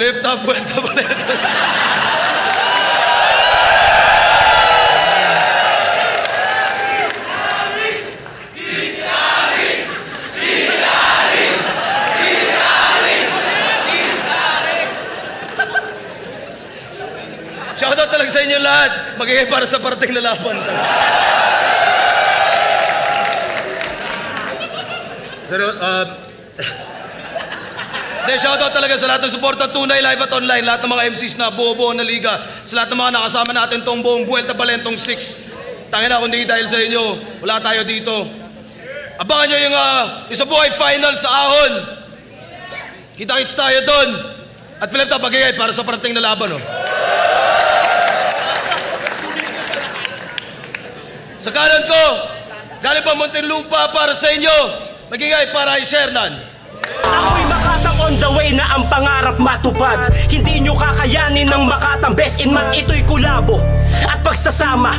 Flip top, vuelta, boletos. Shoutout talaga sa inyo lahat. Magiging para sa parating na laban. Shoutout talaga sa lahat ng suporta, tunay, live at online, lahat ng mga MCs na buo-buo na liga, sa lahat ng mga nakasama natin tong buong Vuelta Balentong 6. Tangina, kung hindi dahil sa inyo, wala tayo dito. Abangan nyo yung isa buhay final sa Ahon. Kita-kits tayo doon. At Philip, magigay para sa parating na laban. Oh. Sa kanan ko, galing pa Muntinlupa para sa inyo. Magigay para kay Shernan. Ako'y Makatang on the way na ang pangarap matupad. Hindi nyo kakayanin ng Makatang, best in math ito'y kulabo at pagsasama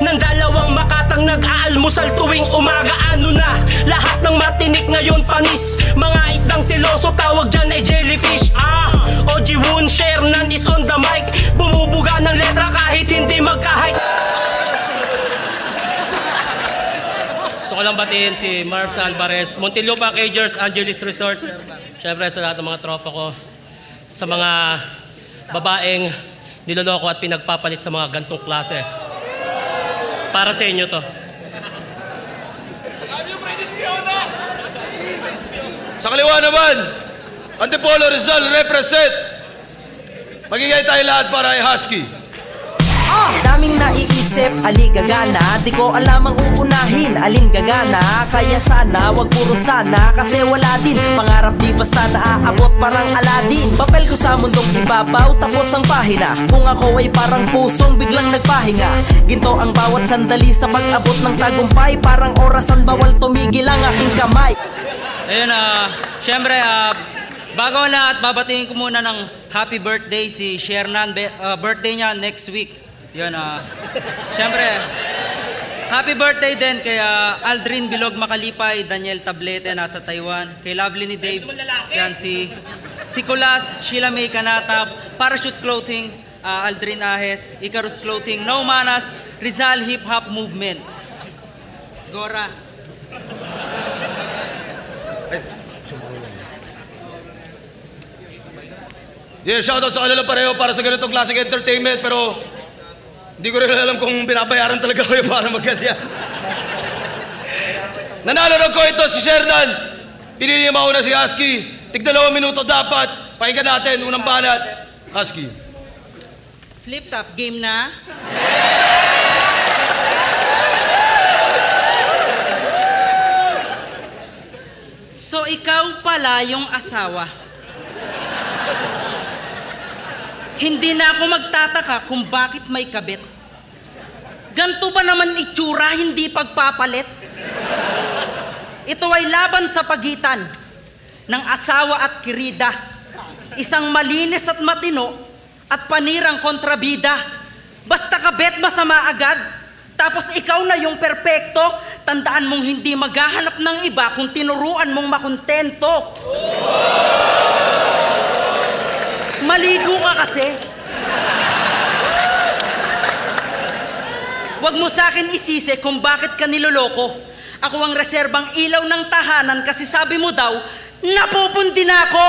ng dalawang Makatang nag-aalmusal tuwing umaga. Ano na, lahat ng matinik ngayon panis. Mga isdang siloso, tawag dyan ay jellyfish. OG Woon, Shernan is on the mic. Bumubuga ng letra kahit hindi magka-height. Gusto ko lang batiin si Marv Alvarez, Muntinlupa, Cagers, Angeles Resort. Siyempre sa lahat ng mga tropa ko, sa mga babaeng niloloko at pinagpapalit sa mga gantong klase. Para sa inyo to. Sa kaliwa naman, Antipolo Rizal represent. Magigay tayo lahat para kay Husky. Daming naiisip, aligagana. Di ko alam ang uunahin, alin gagana. Kaya sana, wag puro sana. Kasi wala din, pangarap di basta naaabot parang Aladdin. Papel ko sa mundong ibabaw, tapos ang pahina. Kung ako ay parang pusong biglang nagpahinga. Ginto ang bawat sandali sa pag-abot ng tagumpay. Parang orasan bawal tumigil ang aking kamay. Ayun, syempre, bago ang lahat, babatingin ko muna ng happy birthday si Shernan. Birthday niya next week. Yun, syempre, happy birthday din kay Aldrin Bilog Makalipay, Daniel Tablete, nasa Taiwan. Kay Lovely ni Dave, yan si Kulas, Sheila May Kanatap, Parachute Clothing, Aldrin Ahes, Icarus Clothing, No Manas, Rizal Hip Hop Movement. Gora. Yeah, shoutout sa kanila pareho para sa ganitong classic entertainment, pero hindi ko rin alam kung binabayaran talaga kayo para magkadya. Nanalo ng ko ito si Shernan. Pinili niya mauna si Husky. Tig-2 minuto dapat. Pakinggan natin, unang banat. Husky. Flip top, game na. So ikaw pala yung asawa. Hindi na ako magtataka kung bakit may kabit. Ganto ba naman itsura, hindi pagpapalit? Ito ay laban sa pagitan ng asawa at kirida. Isang malinis at matino at panirang kontrabida. Basta kabit, masama agad. Tapos ikaw na yung perpekto. Tandaan mong hindi maghahanap ng iba kung tinuruan mong makontento. Maligo ka kasi. Huwag mo sa akin isisi kung bakit ka niloloko. Ako ang reserbang ilaw ng tahanan kasi sabi mo daw, napupundi na ako.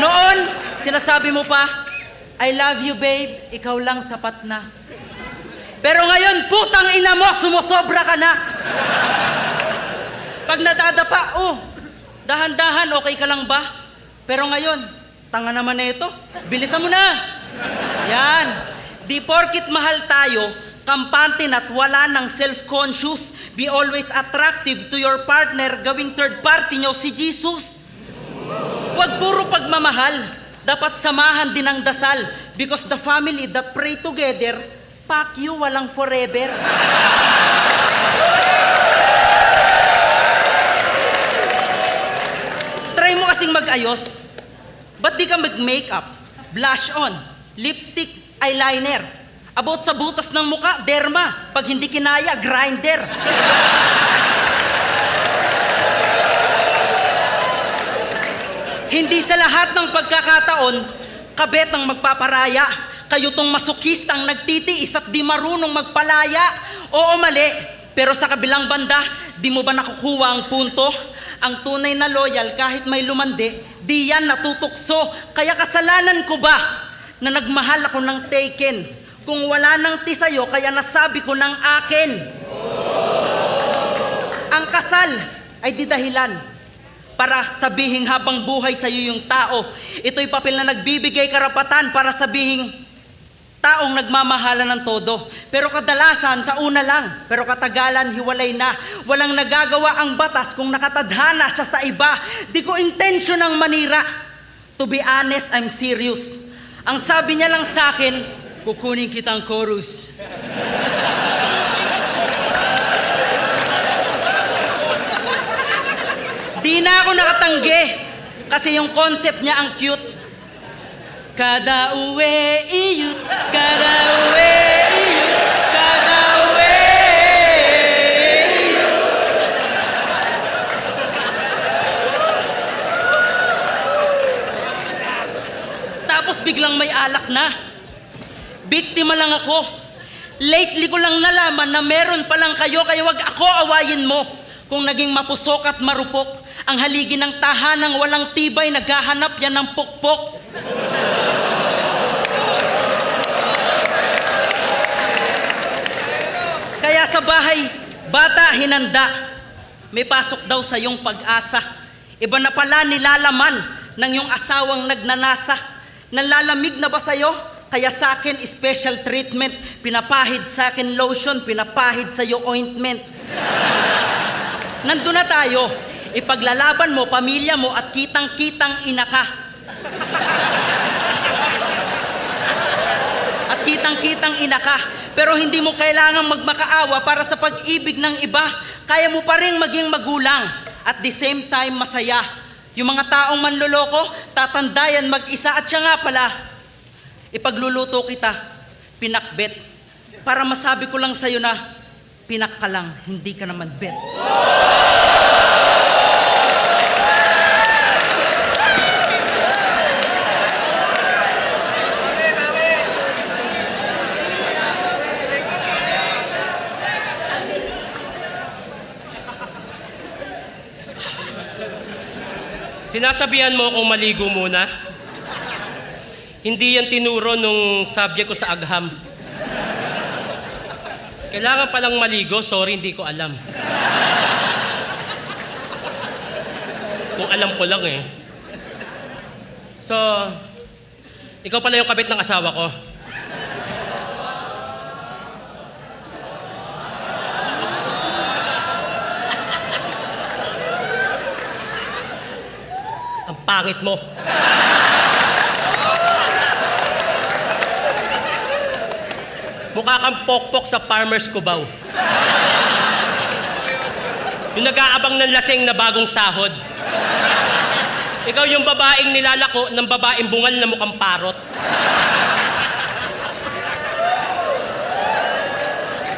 Noon, sinasabi mo pa, I love you babe, ikaw lang sapat na. Pero ngayon, putang ina mo, sumusobra ka na. Pag nadadapa, dahan-dahan, okay ka lang ba? Pero ngayon, tanga naman na ito. Bilisan mo na. Yan. Di porkit mahal tayo, kampante na't wala ng self-conscious. Be always attractive to your partner, gawing third party nyo si Jesus. Huwag puro pagmamahal. Dapat samahan din ang dasal. Because the family that pray together, fuck you, walang forever. Try mo kasing mag-ayos. Ba't di ka mag-makeup, blush on, lipstick, eyeliner? About sa butas ng muka, derma. Pag hindi kinaya, grinder. Hindi sa lahat ng pagkakataon, kabet ang magpaparaya. Kayo tong masukistang nagtitiis at di marunong magpalaya. Oo, mali. Pero sa kabilang banda, di mo ba nakukuha ang punto? Ang tunay na loyal kahit may lumandi, di yan natutukso. Kaya kasalanan ko ba na nagmahal ako ng taken? Kung wala nang ti sa'yo, kaya nasabi ko ng akin. Ang kasal ay di dahilan para sabihing habang buhay sa'yo yung tao. Ito'y papel na nagbibigay karapatan para sabihing taong nagmamahalan ng todo. Pero kadalasan sa una lang, pero katagalan hiwalay na. Walang nagagawa ang batas kung nakatadhana siya sa iba. Di ko intention ang manira. To be honest, I'm serious. Ang sabi niya lang sa akin, kukunin kitang chorus. Di na ako nakatanggi kasi yung concept niya ang cute. Kada uwi iyut, kada uwi iyut, kada uwi iyut. Tapos biglang may alak na. Biktima lang ako. Lately ko lang nalaman na meron palang kayo, kaya wag ako awayin mo. Kung naging mapusok at marupok, ang haligi ng tahanang walang tibay, naghahanap yan ng pukpok. Kaya sa bahay, bata hinanda, may pasok daw sa iyong pag-asa. Iba na pala nilalaman ng iyong asawang nagnanasa. Nanlalamig na ba sa'yo? Kaya sa akin, special treatment. Pinapahid sa akin lotion, pinapahid sa'yo ointment. Nandun na tayo. Ipaglalaban mo, pamilya mo, at kitang-kitang ina ka. At kitang-kitang ina ka. Pero hindi mo kailangang magmakaawa para sa pag-ibig ng iba. Kaya mo pa rin maging magulang. At the same time, masaya. Yung mga taong manloloko, tatandayan mag-isa. At siya nga pala, ipagluluto kita, pinakbet. Para masabi ko lang sa'yo na, pinak ka lang, hindi ka naman bet. Sinasabihan mo akong maligo muna? Hindi yan tinuro nung subject ko sa agham. Kailangan palang maligo, sorry, hindi ko alam. Kung alam ko lang eh. So, ikaw pala yung kabit ng asawa ko. Ang pangit mo. Mukha kang pokpok sa Farmer's Cubao. Yung nag-aabang ng laseng na bagong sahod. Ikaw yung babaeng nilalako ng babaeng bungal na mukhang parot.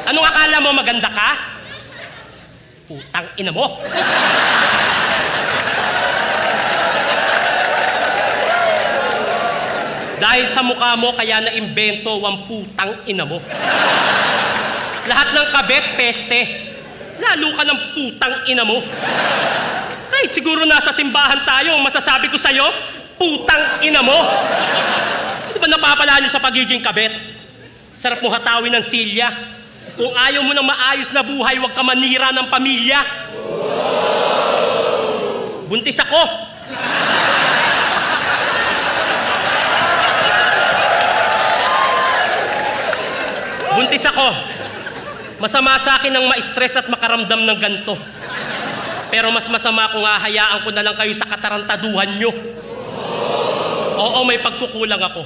Anong akala mo, maganda ka? Putang ina mo. Dahil sa mukha mo, kaya na-imbento ang putang ina mo. Lahat ng kabet, peste. Lalo ka ng putang ina mo. Kahit siguro nasa simbahan tayo, ang masasabi ko sa'yo, putang ina mo. Di ba napapala nyo sa pagiging kabet? Sarap mo hatawin ng silya. Kung ayaw mo ng maayos na buhay, huwag ka manira ng pamilya. Buntis ako. Buntis ako. Masama sa akin ang ma-stress at makaramdam ng ganito. Pero mas masama kung hahayaan ko na lang kayo sa katarantaduhan nyo. Oo, may pagkukulang ako.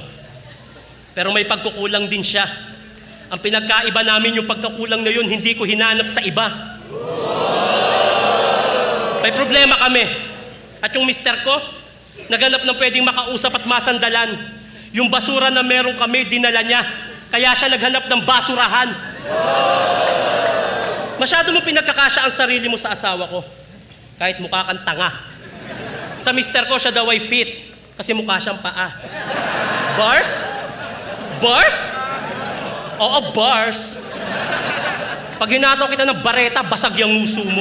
Pero may pagkukulang din siya. Ang pinagkaiba namin yung pagkukulang na yun, hindi ko hinanap sa iba. May problema kami. At yung mister ko, naghanap ng pwedeng makausap at masandalan. Yung basura na meron kami, dinala niya. Kaya siya naghanap ng basurahan. Masyado mo pinagkakasya ang sarili mo sa asawa ko. Kahit mukha kang tanga. Sa mister ko, siya daw ay fit. Kasi mukha siyang paa. Bars? Bars? Oo, bars. Pag hinataw kita ng bareta, basag yung nguso mo.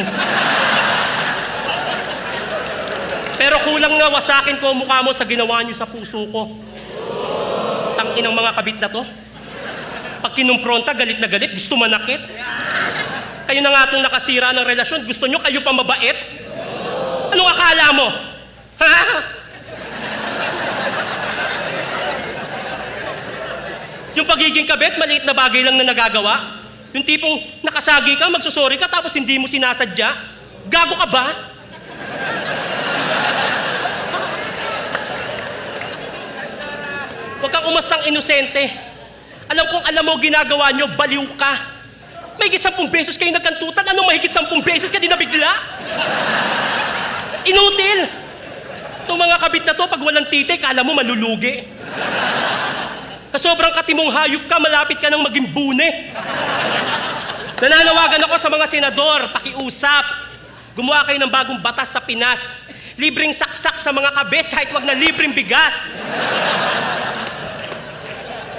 Pero kulang na wasakin ko ang mukha mo sa ginawa niyo sa puso ko. Tangin ang mga kabit na to. Pag kinumpronta, galit na galit, gusto manakit. Kayo na nga itong nakasira ng relasyon, gusto nyo kayo pa mabait? Anong akala mo? Ha? Yung pagiging kabit, maliit na bagay lang na nagagawa. Yung tipong nakasagi ka, magsusorry ka, tapos hindi mo sinasadya. Gago ka ba? Huwag kang umastang inosente. Alam kong alam mo ginagawa nyo, baliw ka. Mahigit 10 beses kayo nagkantutan, anong mahigit 10 beses ka dinabigla? Inutil! Itong mga kabit na to, pag walang titi, kala mo malulugi. Sa sobrang katimong hayop ka, malapit ka nang maging bune. Nananawagan ako sa mga senador, pakiusap. Gumawa kayo ng bagong batas sa Pinas. Libreng saksak sa mga kabit kahit wag na libreng bigas.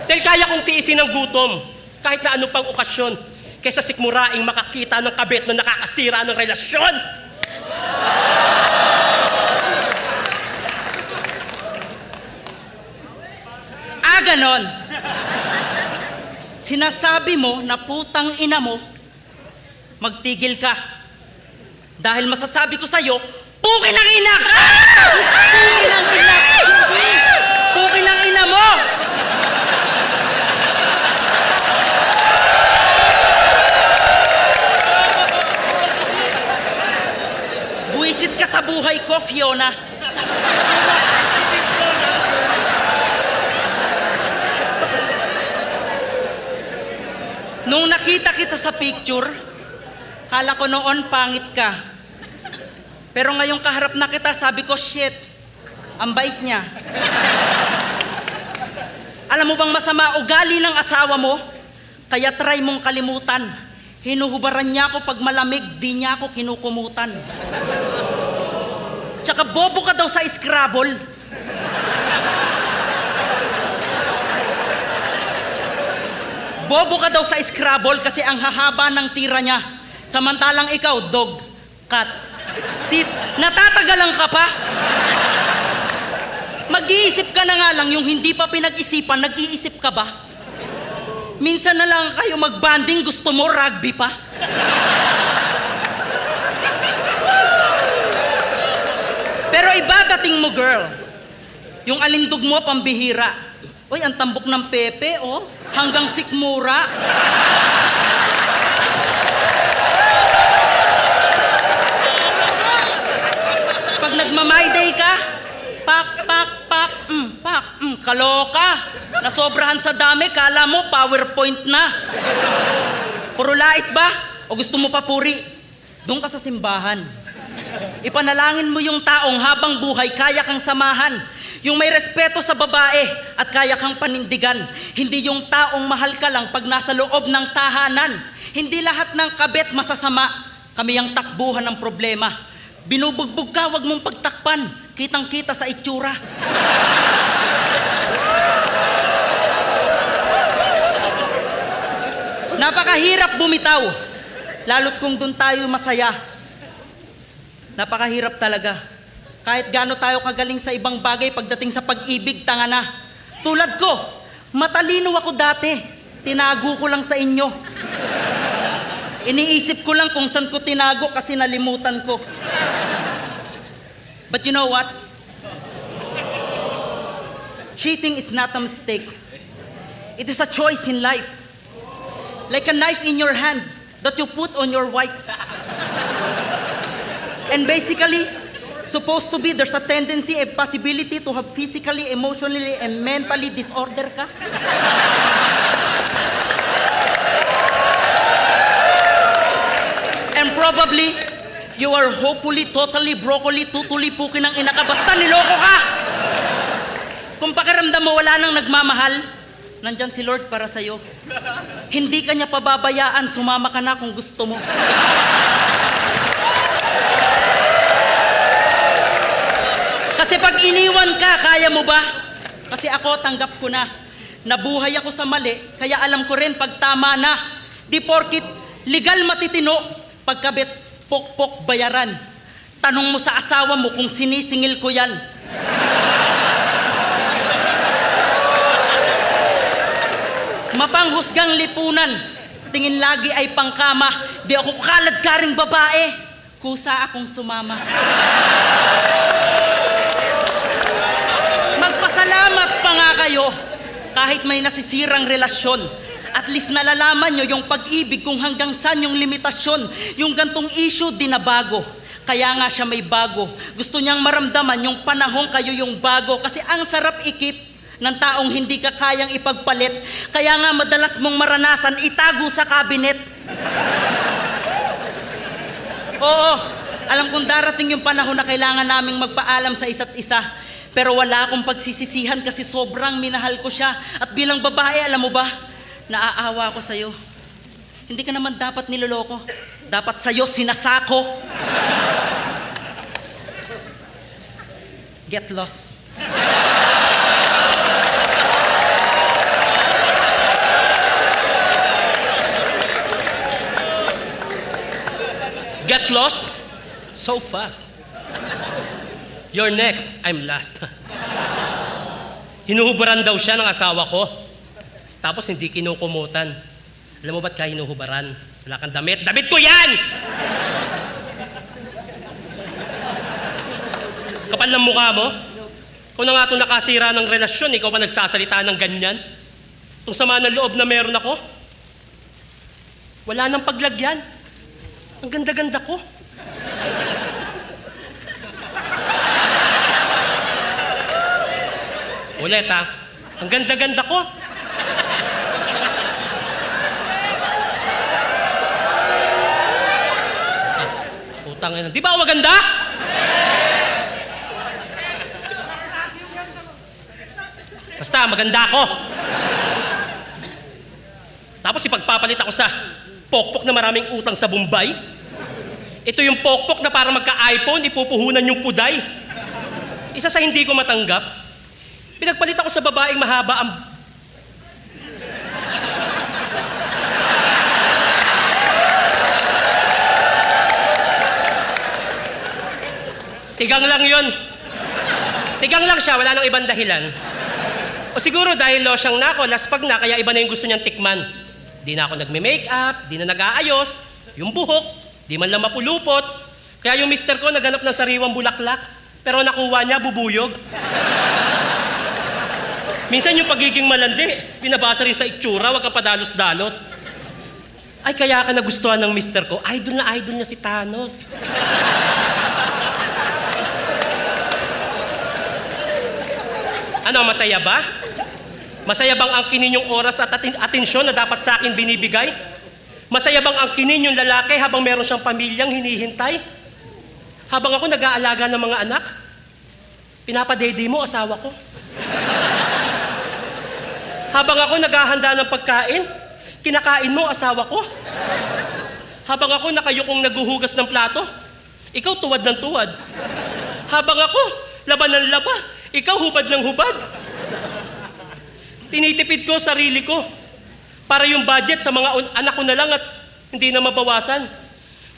Dahil kaya kong tiisin ang gutom, kahit na ano pang okasyon, kaysa sikmuraing makakita ng kabit na nakakasira ng relasyon. Ganon. Sinasabi mo na putang ina mo, magtigil ka. Dahil masasabi ko sa'yo, puki ng ina ka! Puki ng ina! Puki ng ina mo! Buwisit ka sa buhay ko, Fiona. Nung nakita kita sa picture, kala ko noon pangit ka. Pero ngayong kaharap na kita, sabi ko, shit, ang bait niya. Alam mo bang masama ugali ng asawa mo? Kaya try mong kalimutan. Hinuhubaran niya ako pag malamig, di niya ako kinukumutan. Tsaka bobo ka daw sa Scrabble. Bobo ka daw sa Scrabble kasi ang hahaba ng tira niya. Samantalang ikaw, dog, cat, sit, natatagalan ka pa. Mag-iisip ka na nga lang, yung hindi pa pinag-isipan, nag-iisip ka ba? Minsan na lang kayo mag-banding, gusto mo rugby pa? Pero iba dating mo, girl. Yung alindog mo, pambihira. Uy, ang tambok ng Pepe, oh. Hanggang sikmura. Pag nagma-my day ka, kaloka. Nasobrahan sa dami, kala mo PowerPoint na. Puro lait ba? O gusto mo pa puri? Doon ka sa simbahan. Ipanalangin mo yung taong habang buhay kaya kang samahan. Yung may respeto sa babae at kaya kang panindigan. Hindi yung taong mahal ka lang pag nasa loob ng tahanan. Hindi lahat ng kabit masasama. Kami ang takbuhan ng problema. Binubugbog ka, wag mong pagtakpan. Kitang-kita sa itsura. Napakahirap bumitaw. Lalo't kung doon tayo masaya. Napakahirap talaga. Kahit gaano tayo kagaling sa ibang bagay pagdating sa pag-ibig, tanga na. Tulad ko, matalino ako dati. Tinago ko lang sa inyo. Iniisip ko lang kung saan ko tinago kasi nalimutan ko. But you know what? Cheating is not a mistake. It is a choice in life. Like a knife in your hand that you put on your wife. And basically, supposed to be, there's a tendency, a possibility to have physically, emotionally, and mentally disorder ka. And probably, you are hopefully, totally, broccoli, tutuli, puki ng ina ka. Basta niloko ka! Kung pakiramdam mo wala nang nagmamahal, nandyan si Lord para sa'yo. Hindi ka niya pababayaan, sumama ka na kung gusto mo. Kasi pag iniwan ka, kaya mo ba? Kasi ako, tanggap ko na. Nabuhay ako sa mali, kaya alam ko rin pag tama na. Di porkit legal matitino, pagkabit pokpok bayaran. Tanong mo sa asawa mo kung sinisingil ko yan. Mapanghusgang lipunan, tingin lagi ay pangkama. Di ako kalad ka ring babae, kusa akong sumama. Magpasalamat pa nga kayo kahit may nasisirang relasyon. At least nalalaman nyo yung pag-ibig kung hanggang saan yung limitasyon. Yung gantong issue di na bago. Kaya nga siya may bago. Gusto niyang maramdaman yung panahon kayo yung bago. Kasi ang sarap ikip ng taong hindi ka kayang ipagpalit. Kaya nga madalas mong maranasan itago sa kabinet. Oo, alam kong darating yung panahon na kailangan naming magpaalam sa isa't isa. Pero wala akong pagsisisihan kasi sobrang minahal ko siya. At bilang babae, alam mo ba, naaawa ko sa'yo. Hindi ka naman dapat niloloko. Dapat sa'yo sinasako. Get lost. Get lost? So fast. You're next, I'm last. Hinuhubaran daw siya ng asawa ko. Tapos hindi kinukumutan. Alam mo ba't ka hinuhubaran? Wala kang damit. Damit ko yan! Kapal ng mukha mo. Kung na nga itong nakasira ng relasyon, ikaw pa nagsasalita ng ganyan. Itong sama ng loob na meron ako. Wala nang paglagyan. Ang ganda-ganda ko. Ulit ha. Ang ganda-ganda ko. Utang ina. Di ba ako maganda? Basta, maganda ako. Tapos ipagpapalit ako sa pokpok na maraming utang sa Bombay. Ito yung pokpok na para magka-iPhone, ipupuhunan yung puday. Isa sa hindi ko matanggap, pinagpalit ako sa babaeng mahaba ang... Tigang lang yun. Tigang lang siya, wala nang ibang dahilan. O siguro dahil losyang na ako, laspag na, kaya iba na yung gusto niyang tikman. Di na ako nagme-makeup, di na nag-aayos, yung buhok, di man lang mapulupot. Kaya yung mister ko naghanap ng sariwang bulaklak, pero nakuha niya bubuyog. Minsan yung pagiging malandi, pinabasa rin sa itsura, wag kang padalos-dalos. Ay, kaya ka nagustuhan ng mister ko, idol na idol niya si Thanos. Ano, masaya ba? Masaya bang angkinin yung oras at atensyon na dapat sa akin binibigay? Masaya bang angkinin yung lalaki habang meron siyang pamilyang hinihintay? Habang ako nag-aalaga ng mga anak? Pinapadede mo, asawa ko. Habang ako naghahanda ng pagkain, kinakain mo, asawa ko. Habang ako nakayukong naguhugas ng plato, ikaw tuwad ng tuwad. Habang ako laban ng laba, ikaw hubad ng hubad. Tinitipid ko sarili ko para yung budget sa mga anak ko na lang at hindi na mabawasan.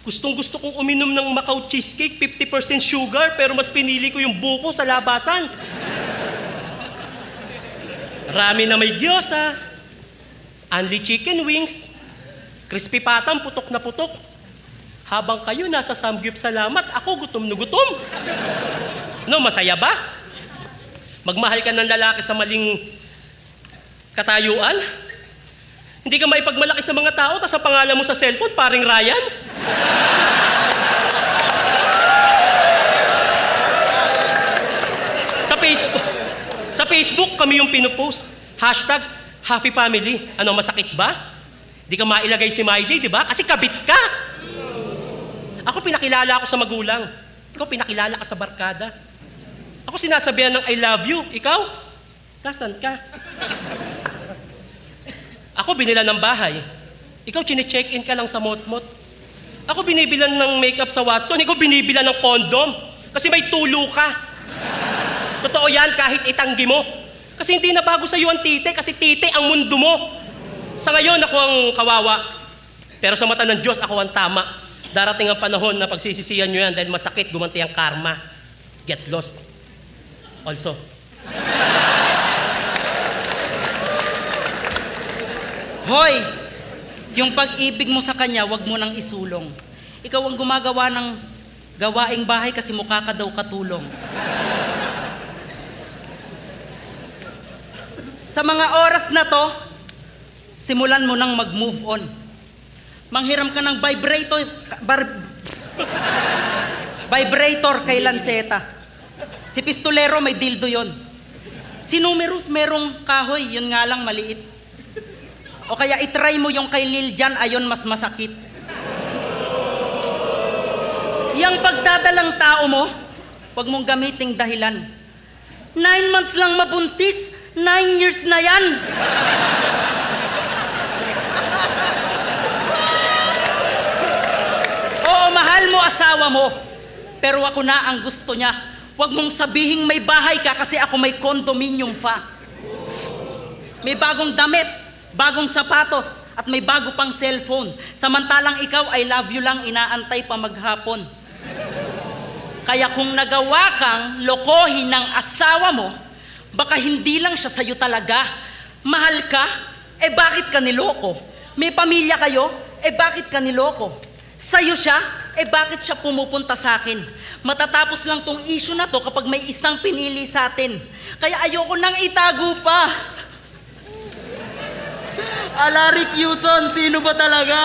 Gustong-gusto kong uminom ng Macau cheesecake, 50% sugar, pero mas pinili ko yung buko sa labasan. Rami na may gyoza, only chicken wings, crispy patang putok na putok. Habang kayo nasa samgyup salamat, ako gutom na gutom. No, masaya ba? Magmahal ka ng lalaki sa maling katayuan? Hindi ka maipagmalaki sa mga tao, tas ang pangalan mo sa cellphone, paring Ryan? Sa Facebook, kami yung pinupost. Hashtag, Happy Family. Ano, masakit ba? Di ka mailagay si My Day, di ba? Kasi kabit ka. Ako pinakilala ako sa magulang. Ikaw pinakilala ka sa barkada. Ako sinasabihan ng I love you. Ikaw? Nasaan ka? Ako binila ng bahay. Ikaw chine-check-in ka lang sa mot-mot. Ako binibilan ng makeup sa Watson. Ikaw binibilan ng condom. Kasi may tulo ka. Totoo yan kahit itanggi mo. Kasi hindi na bago sa iyo ang tite, kasi tite ang mundo mo. Sa ngayon, ako ang kawawa. Pero sa mata ng Diyos, ako ang tama. Darating ang panahon na pagsisisihan nyo yan dahil masakit, gumanti ang karma. Get lost. Also. Hoy! Yung pag-ibig mo sa kanya, wag mo nang isulong. Ikaw ang gumagawa ng gawaing bahay kasi mukha ka daw katulong. Sa mga oras na to, simulan mo nang mag-move on. Manghiram ka ng vibrator kay Lanceta. Si Pistolero may dildo yon. Si Numerous merong kahoy, yun nga lang maliit. O kaya itry mo yung kay Lil Jan, ayon mas masakit. Yang pagdadalang tao mo, wag mong gamiting dahilan. 9 months lang mabuntis, 9 years na yan. Oo, mahal mo asawa mo, pero ako na ang gusto niya. Huwag mong sabihing may bahay ka kasi ako may condominium pa. May bagong damit, bagong sapatos, at may bago pang cellphone. Samantalang ikaw, I love you lang, inaantay pa maghapon. Kaya kung nagawa kang lokohin ng asawa mo, baka hindi lang siya sa'yo talaga. Mahal ka? Eh bakit ka niloko? May pamilya kayo? Eh bakit ka niloko? Sa'yo siya? Eh bakit siya pumupunta sa akin? Matatapos lang tong issue na to kapag may isang pinili sa atin. Kaya ayoko nang itago pa. Alaric Yuson, sino ba talaga?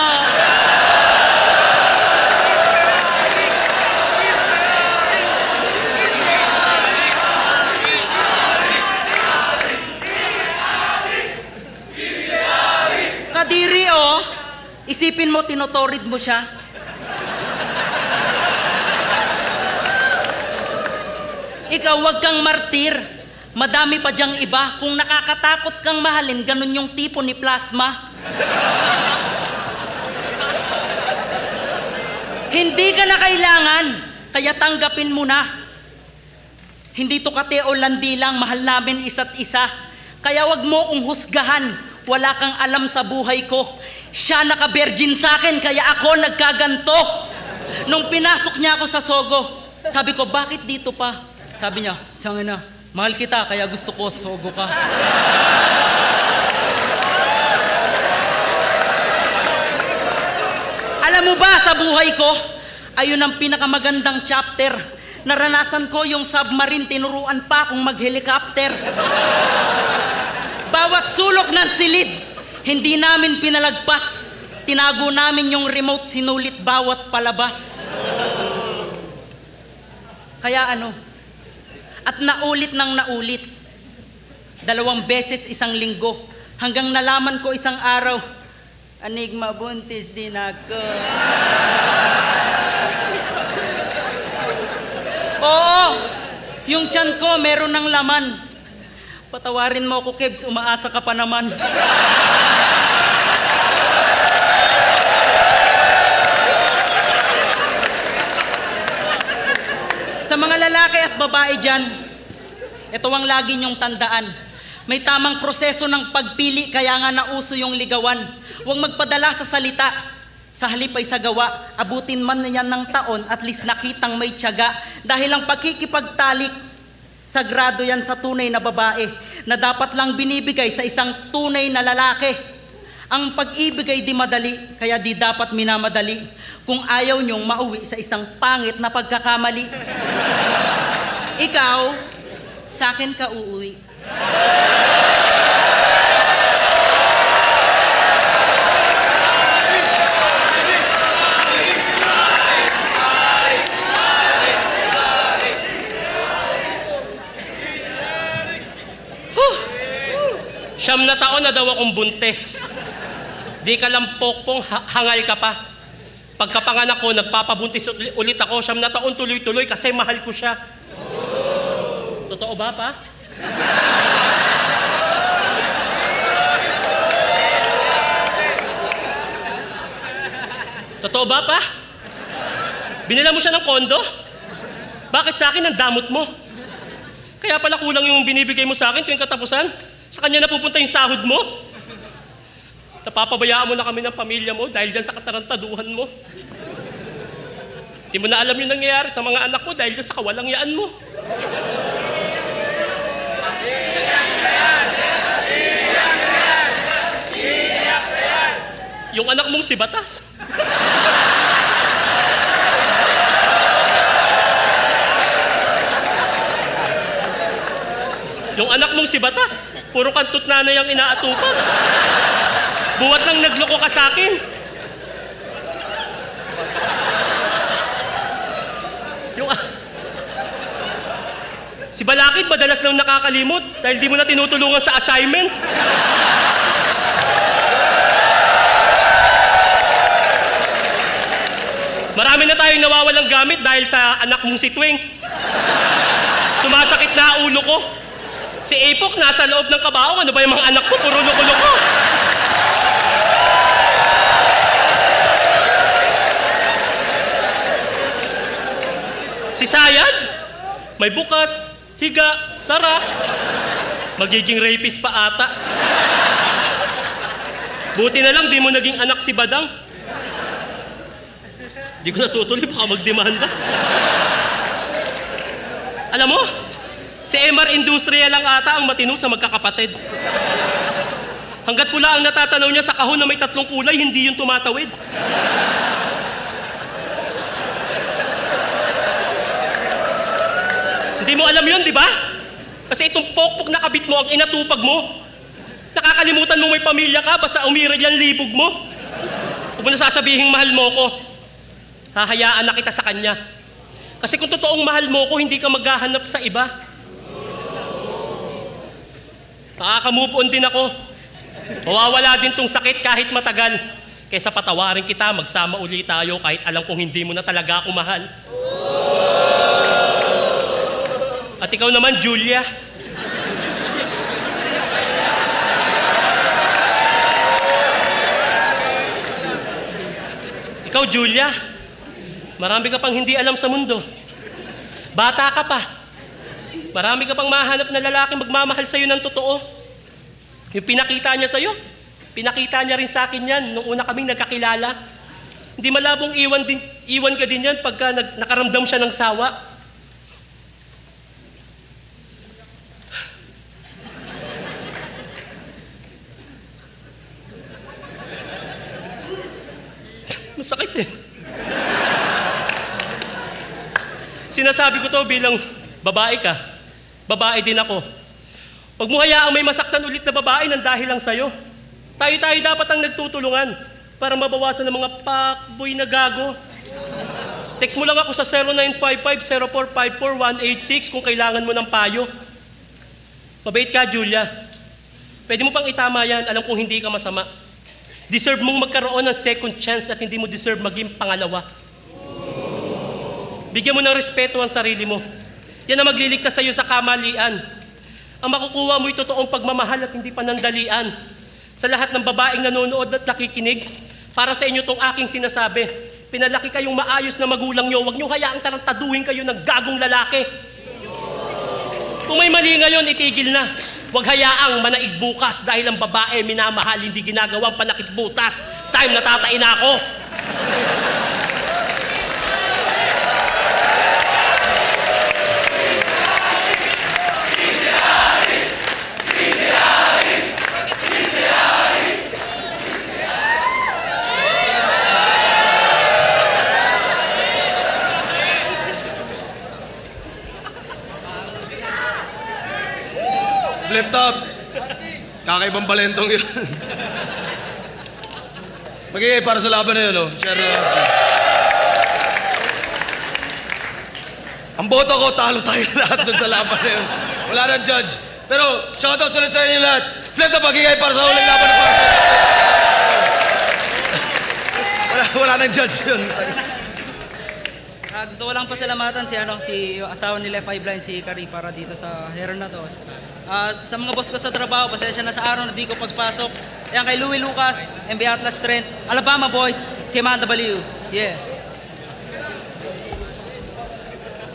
Kadiri, oh. Isipin mo, tinotorid mo siya. Ikaw, wag kang martir. Madami pa diyang iba. Kung nakakatakot kang mahalin, ganun yung tipo ni Plasma. Hindi ka na kailangan, kaya tanggapin mo na. Hindi to kate o landi lang, mahal namin isa't isa. Kaya wag mo kong husgahan. Wala kang alam sa buhay ko. Siya naka-virgin sa akin, kaya ako nagkaganto. Nung pinasok niya ako sa Sogo, sabi ko, bakit dito pa? Sabi niya, tiyangin na, mahal kita, kaya gusto ko, Sogo ka. Alam mo ba, sa buhay ko, ayun ang pinakamagandang chapter. Naranasan ko yung submarine, tinuruan pa akong mag-helicopter. Bawat sulok ng silid, hindi namin pinalagpas. Tinago namin yung remote, sinulit bawat palabas. Kaya ano? At naulit ng naulit. 2 beses isang linggo. Hanggang nalaman ko isang araw, Enigma, buntis din ako. Oo, yung tiyan ko meron ng laman. Patawarin mo ako, Kebs, umaasa ka pa naman. Sa mga lalaki at babae dyan, ito ang lagi niyong tandaan. May tamang proseso ng pagpili, kaya nga nauso yung ligawan. Huwag magpadala sa salita. Sa halip ay sa gawa, abutin man niyan ng taon, at least nakitang may tiyaga. Dahil ang pagkikipagtalik, sagrado yan sa tunay na babae, na dapat lang binibigay sa isang tunay na lalaki. Ang pag-ibig ay di madali, kaya di dapat minamadali. Kung ayaw niyong mauwi sa isang pangit na pagkakamali. Ikaw, sa akin ka uuwi. Siyam na taon na daw akong buntes. Di ka lang pokpong, hangal ka pa. Pagkapanganak ko, nagpapabuntis ulit ako. 9 na taon tuloy-tuloy kasi mahal ko siya. Totoo ba, pa? Totoo ba, pa? Binila mo siya ng kondo? Bakit sa akin ang damot mo? Kaya pala kulang yung binibigay mo sa akin tuwing katapusan. Sa kanya napupunta yung sahod mo. Napapabayaan mo na kami ng pamilya mo dahil dyan sa katarantaduhan mo. Hindi mo na alam yung nangyayari sa mga anak mo dahil dyan sa kawalangyaan mo. Yung anak mong si Batas. Yung anak mong si Batas, puro kantot nanay ang inaatupan. Buwat nang nagloko ka sa akin. Si Balakid madalas nang nakakalimot dahil di mo na tinutulungan sa assignment. Marami na tayong nawawalang gamit dahil sa anak mong si Twing. Sumasakit na ulo ko. Si Epok nasa loob ng kabaong. Ano ba yung mga anak ko? Puro loko-loko. Si Sayad, may bukas, higa, sara. Magiging rapist pa ata. Buti na lang di mo naging anak si Badang. Di ko natutuloy, baka magdemanda. Alam mo, si MR Industrial lang ata ang matino sa magkakapatid. Hanggat pula ang natatanaw niya sa kahon na may 3 kulay, hindi yung tumatawid. Hindi mo alam yun, di ba? Kasi itong pokpok na kabit mo ang inatupag mo. Nakakalimutan mo may pamilya ka, basta umiral yan libog mo. Huwag mo na sasabihing mahal mo ko. Hahayaan na kita sa kanya. Kasi kung totoong mahal mo ko, hindi ka maghahanap sa iba. Makaka-move on din ako. Mawawala din tong sakit kahit matagal. Kaysa patawarin kita, magsama uli tayo kahit alam kong hindi mo na talaga ako mahal. At ikaw naman, Julia. Ikaw, Julia, marami ka pang hindi alam sa mundo. Bata ka pa. Marami ka pang mahanap na lalaking magmamahal sa'yo ng totoo. Yung pinakita niya sa'yo, pinakita niya rin sa akin yan nung una kaming nagkakilala. Hindi malabong iwan ka din yan pagka nakaramdam siya ng sawa. Masakit eh. Sinasabi ko to bilang babae ka. Babae din ako. Huwag mo hayaang may masaktan ulit na babae nang dahil lang sa'yo. Tayo-tayo dapat ang nagtutulungan para mabawasan ng mga pakboy na gago. Text mo lang ako sa 0955-0454-186 kung kailangan mo ng payo. Mabait ka, Julia. Pwede mo pang itama yan, alam kong hindi ka masama. Deserve mong magkaroon ng second chance at hindi mo deserve maging pangalawa. Bigyan mo ng respeto ang sarili mo. Yan ang magliligtas sa'yo sa kamalian. Ang makukuha mo ay totoong pagmamahal at hindi panandalian. Sa lahat ng babaeng nanonood at nakikinig, para sa inyo tong aking sinasabi, pinalaki kayong maayos na magulang nyo, huwag nyo hayaang tarantaduhin kayo ng gagong lalaki. Kung may mali ngayon, itigil na. Huwag hayaang manaig bukas dahil ang babae minamahal, hindi ginagawang panakit butas. Time na tatain na ako. Flip top. Kakaibang balentong yun. Magiging para sa laban na yun, no? Share na lang. Ang boto ko, talo tayo lahat dun sa laban na yun. Wala nang judge. Pero, shoutout ulit sa inyo lahat. Flip top, magiging para sa huling laban na para sa inyo. Wala nang judge yun. Gusto ko lang pasalamatan si asawa ni Left Eye Blind, si Kari, para dito sa heron na to. Sa mga boss ko sa trabaho, pasensya na sa araw na di ko pagpasok. Ayan kay Louie Lucas, MB Atlas Trent, Alabama Boys, Kimanda Baliw. Yeah.